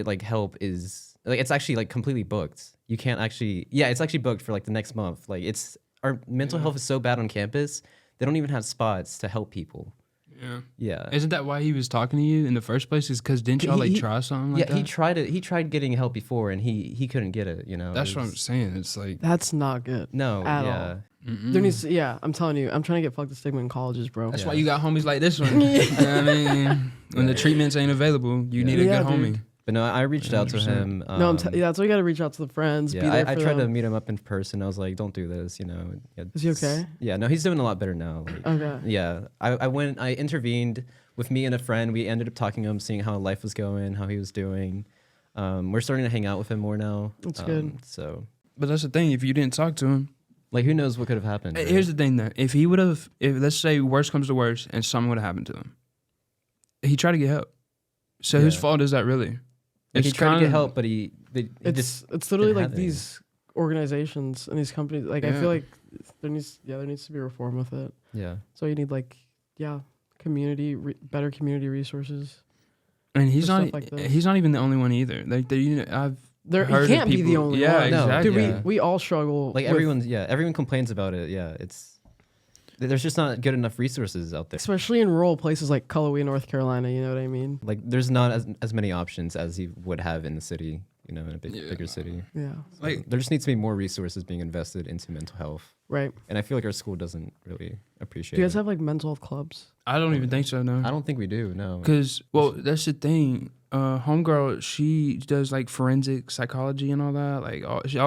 like help is like it's actually like completely booked. You can't actually it's actually booked for like the next month. Like it's our mental health is so bad on campus, they don't even have spots to help people. Yeah. Yeah. Isn't that why he was talking to you in the first place? Is because didn't y'all like try something like that? he tried getting help before and he couldn't get it, you know. That's what I'm saying. It's like That's not good. No, At yeah. all. There needs to, I'm telling you, I'm trying to get fucked the stigma in colleges, bro. that's Yeah. why you got homies like this one. You know what I mean, when the treatments ain't available, you need a Yeah, good homie. dude. But no, I reached out to 100%. him. No, that's why you got to reach out to the friends. Be Yeah, there I for tried to them. meet him up in person. I was like, don't do this, you know. Yeah, Is he okay? Yeah, no, he's doing a lot better now. Like, Okay. yeah, I intervened with me and a friend. We ended up talking to him, seeing how life was going, how he was doing. We're starting to hang out with him more now. That's good. So, But that's the thing. If you didn't talk to him, like, who knows what could have happened? Right? here's the thing though. If he would have, if let's say worst comes to worst, and something would have happened to him, he tried to get help. So whose Yeah. fault is that really? Like, he It's tried to kinda- get help, but It's literally didn't like have any. these organizations and these companies. Like I Yeah. feel like there needs to be reform with it. yeah. So you need like better community resources. And he's for not. stuff like this. He's not even the only one either. Like I've There, heard he of can't be the people- only yeah, one. No, exactly. Dude, we all struggle. Like with- everyone complains about it. Yeah, there's just not good enough resources out there. especially in rural places like Cullowhee, North Carolina. You know what I mean? Like there's not as many options as he would have in the city, you know, in a bigger city. Yeah. like There just needs to be more resources being invested into mental health. Right. And I feel like our school doesn't really appreciate Do you guys it. have like mental health clubs? I don't even think so. No. I don't think we do, no. Because, well, that's the thing. Homegirl, she does like forensic psychology and all that. Like,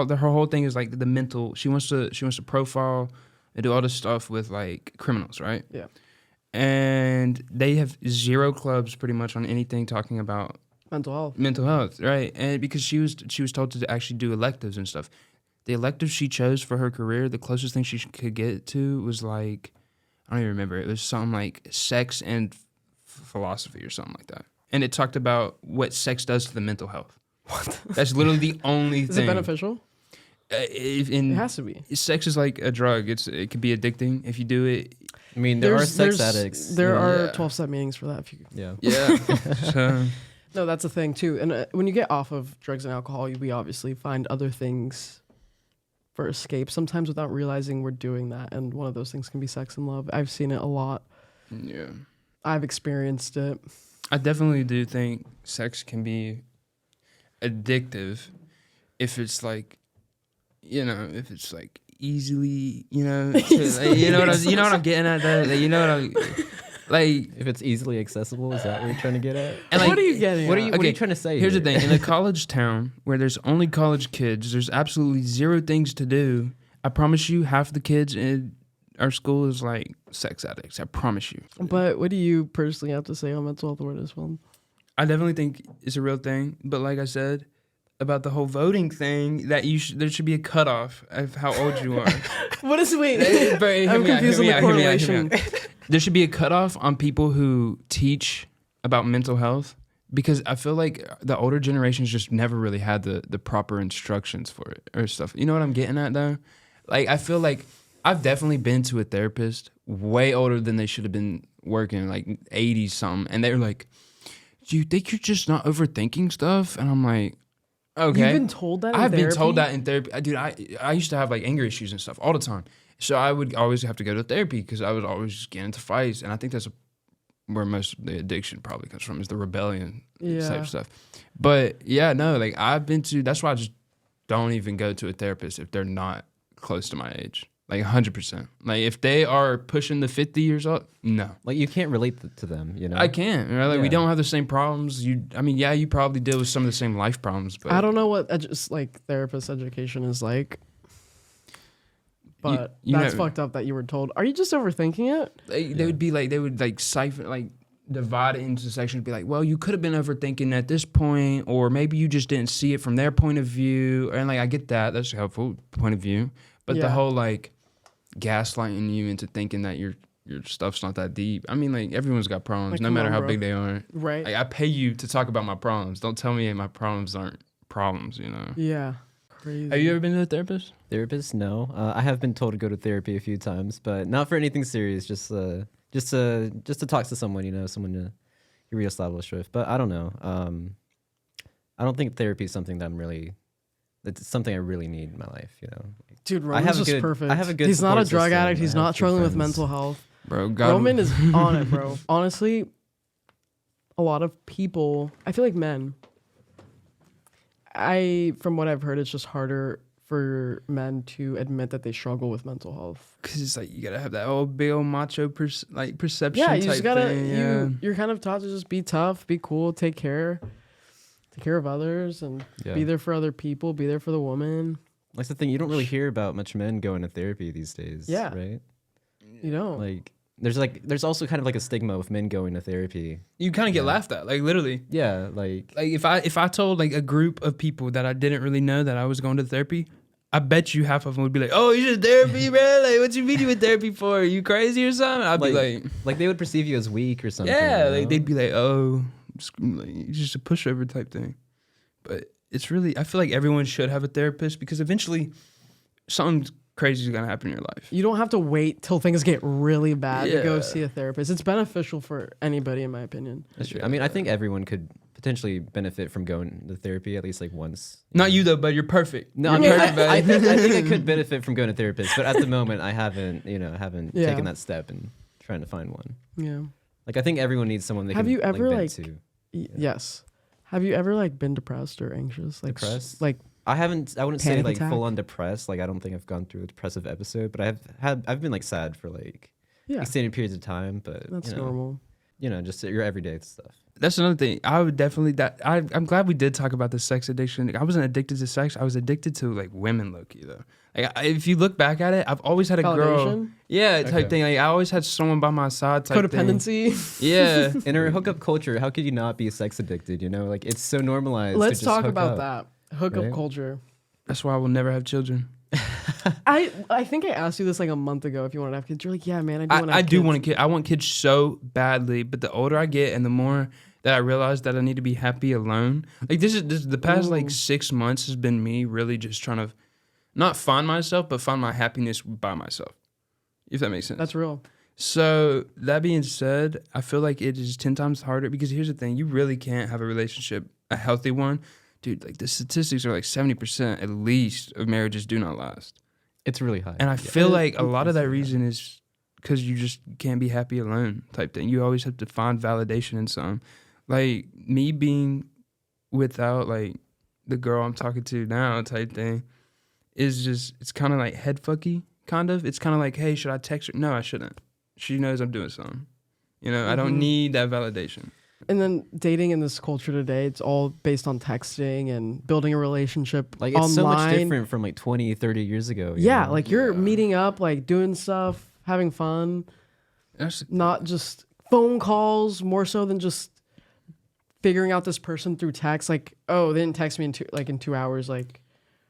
her whole thing is like the mental. She wants to profile and do all this stuff with like criminals, right? Yeah. And they have zero clubs pretty much on anything talking about Mental health. mental health, right? And because she was told to actually do electives and stuff. The elective she chose for her career, the closest thing she could get to was like, I don't even remember. It was something like sex and philosophy or something like that. And it talked about what sex does to the mental health. What? That's literally the only Is thing. it beneficial? It has to be. Sex is like a drug. It can be addicting if you do it. I mean, there are sex addicts. There are Yeah. 12-step meetings for that. If you, Yeah. Yeah. So, no, that's a thing too. And when you get off of drugs and alcohol, we obviously find other things for escape. Sometimes without realizing we're doing that, and one of those things can be sex and love. I've seen it a lot. yeah. I've experienced it. I definitely do think sex can be addictive if it's like, if it's like easily, you know what I'm getting at. That like, you know what I'm like. If it's easily accessible, is that what you're trying to get at? And like, What are you getting What are at? you, what are you trying to say? Here's here? the thing: in a college town where there's only college kids, there's absolutely zero things to do. I promise you, half the kids our school is like sex addicts. I promise you. But what do you personally have to say on Mental Health Awareness Month? I definitely think it's a real thing. But like I said about the whole voting thing, that there should be a cutoff of how old you are. What is wait? I'm confused on the correlation. There should be a cutoff on people who teach about mental health, because I feel like the older generations just never really had the proper instructions for it or stuff. You know what I'm getting at though? Like, I feel like I've definitely been to a therapist way older than they should have been working, like 80 something, and they're like, "Do you think you're just not overthinking stuff?" And I'm like, okay. You've been told that in I've therapy? been told that in therapy. Dude, I used to have like anger issues and stuff all the time. So I would always have to go to therapy because I would always just get into fights. And I think that's where most of the addiction probably comes from, is the rebellion type stuff. But yeah, no, like I've been to, that's why I just don't even go to a therapist if they're not close to my age. Like 100%. Like if they are pushing the 50 years old, no. Like you can't relate to them, you know? I can't. Right? Like we don't have the same problems. You probably deal with some of the same life problems. But I don't know what therapist education is like. But that's fucked up that you were told. Are you just overthinking it? They would siphon, like divide it into sections, be like, well, you could have been overthinking at this point, or maybe you just didn't see it from their point of view. And like, I get that. That's a helpful point of view. But the whole like gaslighting you into thinking that your stuff's not that deep. I mean, like everyone's got problems, no matter how big they are. Right. Like, I pay you to talk about my problems. Don't tell me my problems aren't problems, you know? Yeah. Crazy. Have you ever been to a therapist? Therapist? No. I have been told to go to therapy a few times, but not for anything serious. Just to talk to someone, you know, someone to reestablish with. But I don't know. I don't think therapy is something it's something I really need in my life, you know. Dude, Roman's just perfect. I have a good He's not a drug system. addict. He's not struggling with mental health. Bro, Roman is on it, bro. Honestly, a lot of people, I feel like men, from what I've heard, it's just harder for men to admit that they struggle with mental health. Because it's like, you gotta have that old big old macho perception. Yeah, you type just gotta, thing. you're kind of taught to just be tough, be cool, take care of others, and be there for other people, be there for the woman. That's the thing. You don't really hear about much men going to therapy these days. Yeah. Right? You don't. Like, there's also kind of like a stigma with men going to therapy. You kind of get laughed at, like literally. Yeah, like if I told like a group of people that I didn't really know that I was going to therapy, I bet you half of them would be like, "Oh, you should therapy, man. Like, what you mean you in therapy for? Are you crazy or something?" I'd be like they would perceive you as weak or something. Yeah, you know? like they'd be like, "Oh, you're just a pushover type thing." But it's really, I feel like everyone should have a therapist, because eventually something crazy is going to happen in your life. You don't have to wait till things get really bad to go see a therapist. It's beneficial for anybody, in my opinion. That's true. I mean, I think everyone could potentially benefit from going to therapy at least like once. Not you though, but you're perfect. No, you're I mean, I think I could benefit from going to therapist, but at the moment I haven't taken that step and trying to find one. Yeah. Like, I think everyone needs someone they have can you ever vent to. Yes. Have you ever been depressed or anxious? Like depressed? Like I wouldn't say like attack? full on depressed. Like, I don't think I've gone through a depressive episode, but I've been like sad for like extended periods of time. But that's normal. You know, just your everyday stuff. That's another thing. I would definitely I'm glad we did talk about the sex addiction. I wasn't addicted to sex. I was addicted to like women, low-key though. Like, if you look back at it, I've always had a girl. Yeah, type thing. Like, I always had someone by my side type codependency. Thing. Yeah. In our hookup culture, how could you not be sex addicted? You know, like, it's so normalized. Let's to just talk hook about up, that hookup right? culture. That's why I will never have children. I think I asked you this like a month ago if you want to have kids. You're like, yeah, man, I do want a kid. I want kids so badly, but the older I get and the more that I realize that I need to be happy alone. Like, this is the past like 6 months has been me really just trying to not find myself, but find my happiness by myself. If that makes sense. That's real. So that being said, I feel like it is 10 times harder, because here's the thing: you really can't have a relationship, a healthy one. Dude, like the statistics are like 70% at least of marriages do not last. It's really high. And I feel like a lot of that reason is because you just can't be happy alone type thing. You always have to find validation in something. Like, me being without like the girl I'm talking to now type thing is just, it's kind of like head fucky, kind of. It's kind of like, hey, should I text her? No, I shouldn't. She knows I'm doing something. You know, I don't need that validation. And then dating in this culture today, it's all based on texting and building a relationship like, it's online. so much different from like 20, 30 years ago. Yeah, like you're meeting up, like doing stuff having fun, That's not just phone calls, more so than just figuring out this person through text. Like, oh, they didn't text me in 2 hours. Like,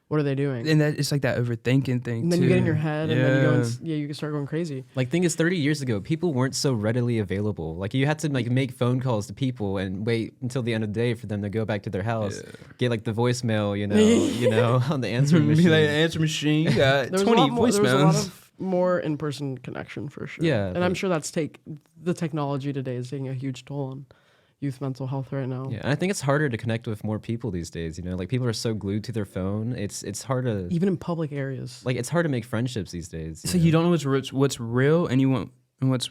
what are they doing? and that it's like that overthinking thing. And then too. you get in your head, and then you go, you can start going crazy. Like, thing is, 30 years ago, people weren't so readily available. Like, you had to like make phone calls to people and wait until the end of the day for them to go back to their house, get like the voicemail, on the answering Be machine. like an answer machine. You got There was 20 a lot more, there was a voicemails. lot of more in-person connection for sure. Yeah, and I'm sure the technology today is taking a huge toll on youth mental health right now. Yeah, and I think it's harder to connect with more people these days. Like people are so glued to their phone. It's hard to Even in public areas. like it's hard to make friendships these days. So you don't know what's real and what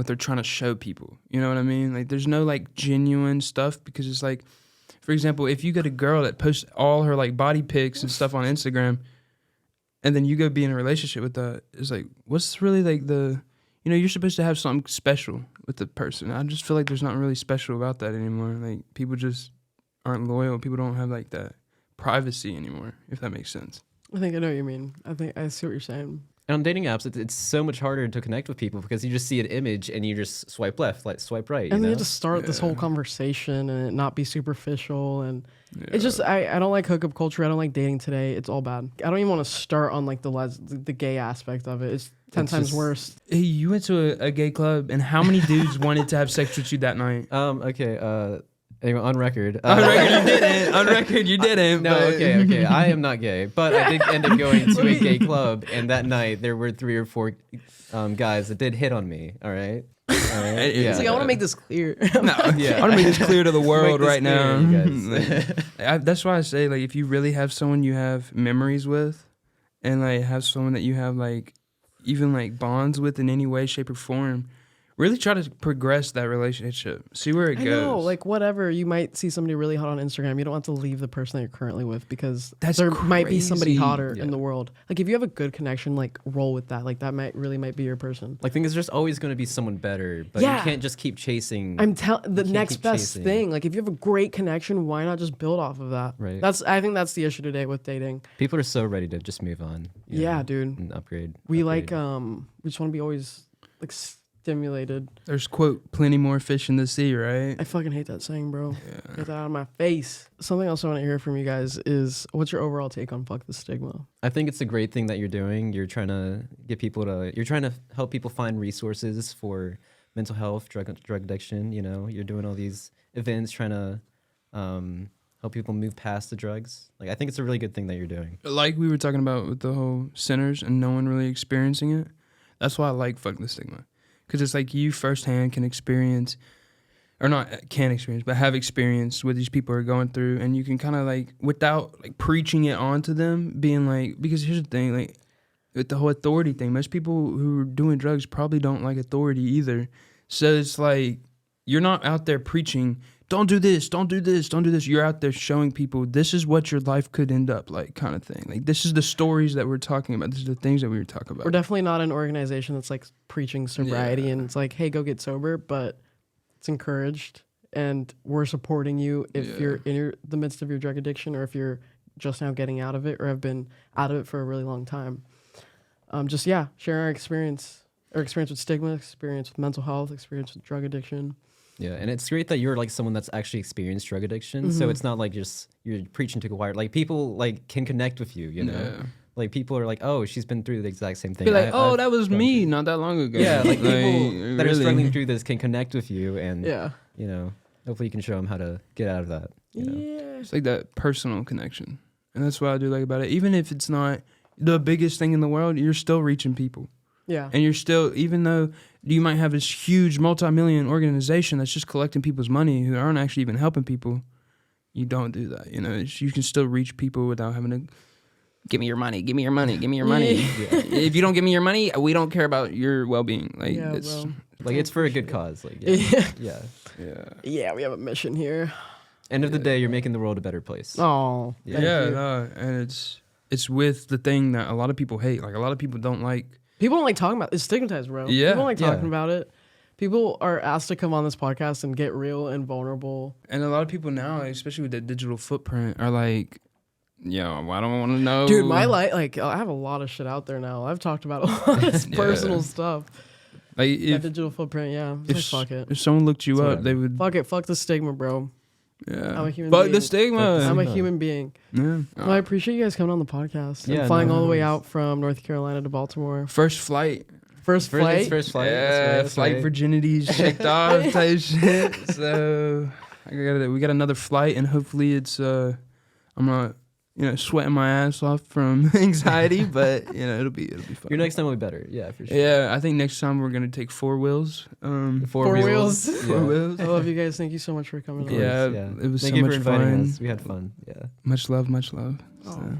they're trying to show people. You know what I mean? Like there's no like genuine stuff because it's like, for example, if you get a girl that posts all her like body pics and stuff on Instagram, and then you go be in a relationship with that, it's like what's really like you're supposed to have something special with the person. I just feel like there's nothing really special about that anymore. Like people just aren't loyal. People don't have like that privacy anymore, if that makes sense. I think I know what you mean. I see what you're saying. And on dating apps, it's so much harder to connect with people because you just see an image and you just swipe left, like swipe right. And then you know? have to start this whole conversation and it not be superficial. And Yeah. it's just, I don't like hookup culture. I don't like dating today. It's all bad. I don't even want to start on like the gay aspect of it. It's 10 It's times just- worse. Hey, you went to a gay club, and how many dudes wanted to have sex with you that night? Okay. Anyway, on record. On record, you didn't. On record, you didn't. No, but- okay. I am not gay, but I did end up going to a gay club, and that night there were 3 or 4 guys that did hit on me. All right. It's It's like, I want to make this clear. No, Yeah. I want to make this clear to the world this right clear, now. you guys. That's why I say, like, if you really have someone you have memories with, and like have someone that you have like even like bonds with in any way, shape, or form, really try to progress that relationship. See where it I goes. know, like whatever. You might see somebody really hot on Instagram. You don't have to leave the person that you're currently with because That's there might be somebody crazy. hotter Yeah. in the world. Like if you have a good connection, like roll with that. Like that might be your person. Like, thing is, there's always going to be someone better, but Yeah. you can't just keep chasing. I'm telling the can't next keep best chasing. thing. Like if you have a great connection, why not just build off of that? Right. I think that's the issue today with dating. People are so ready to just move on. Yeah, dude. And upgrade. We upgrade. we just want to be always like stimulated. There's quote plenty more fish in the sea, right? I fucking hate that saying, bro. Get that out of my face. Something else I want to hear from you guys is what's your overall take on fuck the stigma? I think it's a great thing that you're doing. You're trying to you're trying to help people find resources for mental health, drug addiction. You're doing all these events trying to help people move past the drugs. Like, I think it's a really good thing that you're doing. Like we were talking about with the whole sinners and no one really experiencing it. That's why I like fuck the stigma. Because it's like you firsthand can experience, or not can experience, but have experienced what these people are going through. And you can kind of like, without like preaching it onto them, being like, because here's the thing, like with the whole authority thing, most people who are doing drugs probably don't like authority either. So it's like, you're not out there preaching, don't do this, don't do this, don't do this. You're out there showing people this is what your life could end up like, kind of thing. Like, this is the stories that we're talking about. This is the things that we were talking about. We're definitely not an organization that's like preaching sobriety and it's like, hey, go get sober, but it's encouraged and we're supporting you if you're in the midst of your drug addiction or if you're just now getting out of it or have been out of it for a really long time. Share our experience with stigma, experience with mental health, experience with drug addiction. Yeah, and it's great that you're like someone that's actually experienced drug addiction. So it's not like just you're preaching to the choir. Like, people like can connect with you. Yeah. Like, people are like, oh, she's been through the exact same thing. Be like, I've that was gone me through-" not that long ago. Yeah, like people that are really. struggling through this can connect with you, and Yeah. hopefully you can show them how to get out of that. Yeah. It's like that personal connection. And that's what I do like about it. Even if it's not the biggest thing in the world, you're still reaching people. Yeah. And you're still, even though you might have this huge multi-million organization that's just collecting people's money who aren't actually even helping people, you don't do that. You can still reach people without having to, give me your money, give me your money, give me your money. If you don't give me your money, we don't care about your well-being. Like, Yeah, it's, bro. Like, it's for a good cause. Like, yeah. Yeah, we have a mission here. End of the day, you're making the world a better place. Oh, thank you. and it's with the thing that a lot of people hate. Like, a lot of people don't like. People don't like talking about it. It's stigmatized, bro. Yeah. People don't like talking Yeah. about it. People are asked to come on this podcast and get real and vulnerable. And a lot of people now, especially with that digital footprint, are like, Yo, I don't want to know. Dude, my life, like, I have a lot of shit out there now. I've talked about a lot of personal stuff. Like, That digital footprint, yeah. It's like, fuck it. If someone looked you up, they would. Fuck it. Fuck the stigma, bro. Yeah. I'm a human Fuck being. the stigma. I'm a human being. Yeah. Well, I appreciate you guys coming on the podcast. Yeah, and flying all the way nice. out from North Carolina to Baltimore. First flight. First flight. First flight. Yeah, That's flight right. virginity's checked off type shit. So we got another flight, and hopefully it's I'm not sweating my ass off from anxiety, but it'll be fun. Your next time will be better. Yeah, for sure. Yeah, I think next time we're gonna take 4 wheels. Four wheels. Yeah. 4 wheels. I love you guys. Thank you so much for coming on. Yeah, Yeah. it was Thank so you much for inviting fun. us. We had fun. Yeah. Much love. Oh. So.